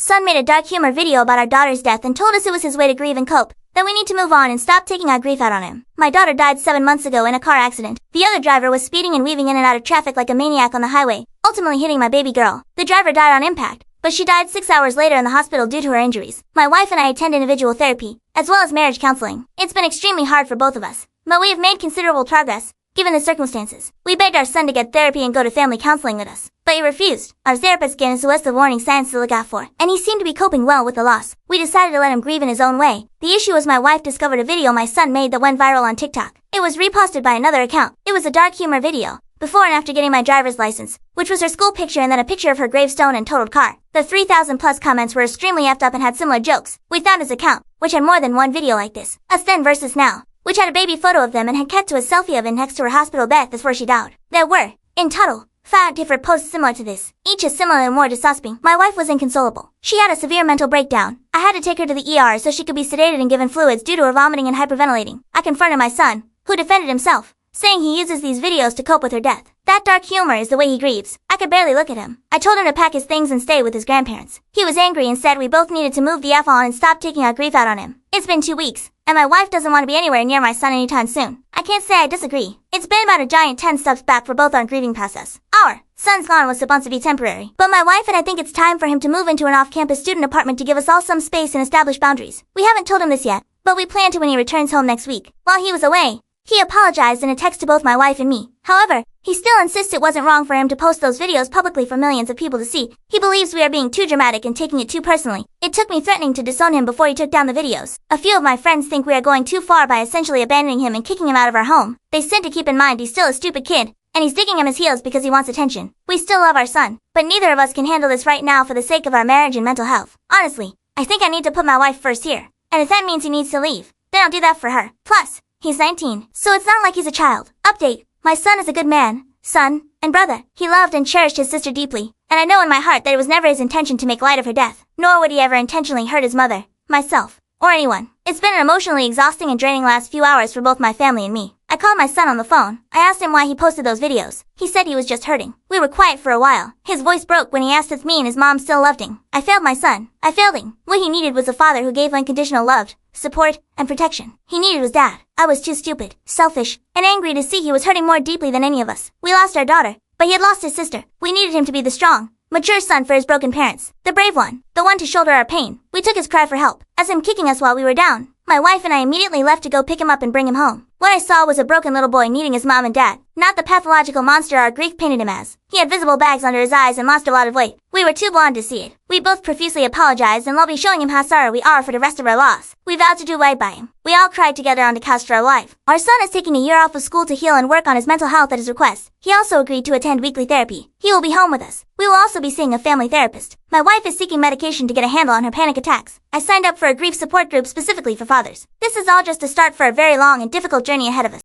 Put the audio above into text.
Son made a dark humor video about our daughter's death and told us it was his way to grieve and cope, that we need to move on and stop taking our grief out on him. My daughter died 7 months ago in a car accident. The other driver was speeding and weaving in and out of traffic like a maniac on the highway, ultimately hitting my baby girl. The driver died on impact, but she died 6 hours later in the hospital due to her injuries. My wife and I attend individual therapy, as well as marriage counseling. It's been extremely hard for both of us, but we have made considerable progress, given the circumstances. We begged our son to get therapy and go to family counseling with us, but he refused. Our therapist gave us a list of warning signs to look out for, and he seemed to be coping well with the loss. We decided to let him grieve in his own way. The issue was my wife discovered a video my son made that went viral on TikTok. It was reposted by another account. It was a dark humor video, before and after getting my driver's license, which was her school picture and then a picture of her gravestone and totaled car. The 3,000 plus comments were extremely effed up and had similar jokes. We found his account, which had more than one video like this. Us Then versus Now, which had a baby photo of them and had kept to a selfie of it next to her hospital bed before she died. There were, in total, 5 different posts similar to this, each as similar and more disgusting. My wife was inconsolable. She had a severe mental breakdown. I had to take her to the ER so she could be sedated and given fluids due to her vomiting and hyperventilating. I confronted my son, who defended himself, saying he uses these videos to cope with her death. That dark humor is the way he grieves. I could barely look at him. I told him to pack his things and stay with his grandparents. He was angry and said we both needed to move the F on and stop taking our grief out on him. It's been 2 weeks, and my wife doesn't want to be anywhere near my son anytime soon. I can't say I disagree. It's been about a giant 10 steps back for both our grieving process. Our son's gone was supposed to be temporary, but my wife and I think it's time for him to move into an off-campus student apartment to give us all some space and establish boundaries. We haven't told him this yet, but we plan to when he returns home next week. While he was away, he apologized in a text to both my wife and me. However, he still insists it wasn't wrong for him to post those videos publicly for millions of people to see. He believes we are being too dramatic and taking it too personally. It took me threatening to disown him before he took down the videos. A few of my friends think we are going too far by essentially abandoning him and kicking him out of our home. They said to keep in mind he's still a stupid kid, and he's digging him his heels because he wants attention. We still love our son, but neither of us can handle this right now for the sake of our marriage and mental health. Honestly, I think I need to put my wife first here, and if that means he needs to leave, then I'll do that for her. Plus, he's 19, so it's not like he's a child. Update: my son is a good man, son, and brother. He loved and cherished his sister deeply, and I know in my heart that it was never his intention to make light of her death, nor would he ever intentionally hurt his mother, myself, or anyone. It's been an emotionally exhausting and draining last few hours for both my family and me. I called my son on the phone. I asked him why he posted those videos. He said he was just hurting. We were quiet for a while. His voice broke when he asked if me and his mom still loved him. I failed my son. I failed him. What he needed was a father who gave unconditional love, support, and protection. He needed was dad. I was too stupid, selfish, and angry to see he was hurting more deeply than any of us. We lost our daughter, but he had lost his sister. We needed him to be the strong, mature son for his broken parents. The brave one. The one to shoulder our pain. We took his cry for help, as him kicking us while we were down. My wife and I immediately left to go pick him up and bring him home. What I saw was a broken little boy needing his mom and dad, not the pathological monster our grief painted him as. He had visible bags under his eyes and lost a lot of weight. We were too blonde to see it. We both profusely apologized and will be showing him how sorry we are for the rest of our loss. We vowed to do right by him. We all cried together on the couch for our wife. Our son is taking a year off of school to heal and work on his mental health at his request. He also agreed to attend weekly therapy. He will be home with us. We will also be seeing a family therapist. My wife is seeking medication to get a handle on her panic attacks. I signed up for a grief support group specifically for fathers. This is all just a start for a very long and difficult journey ahead of us.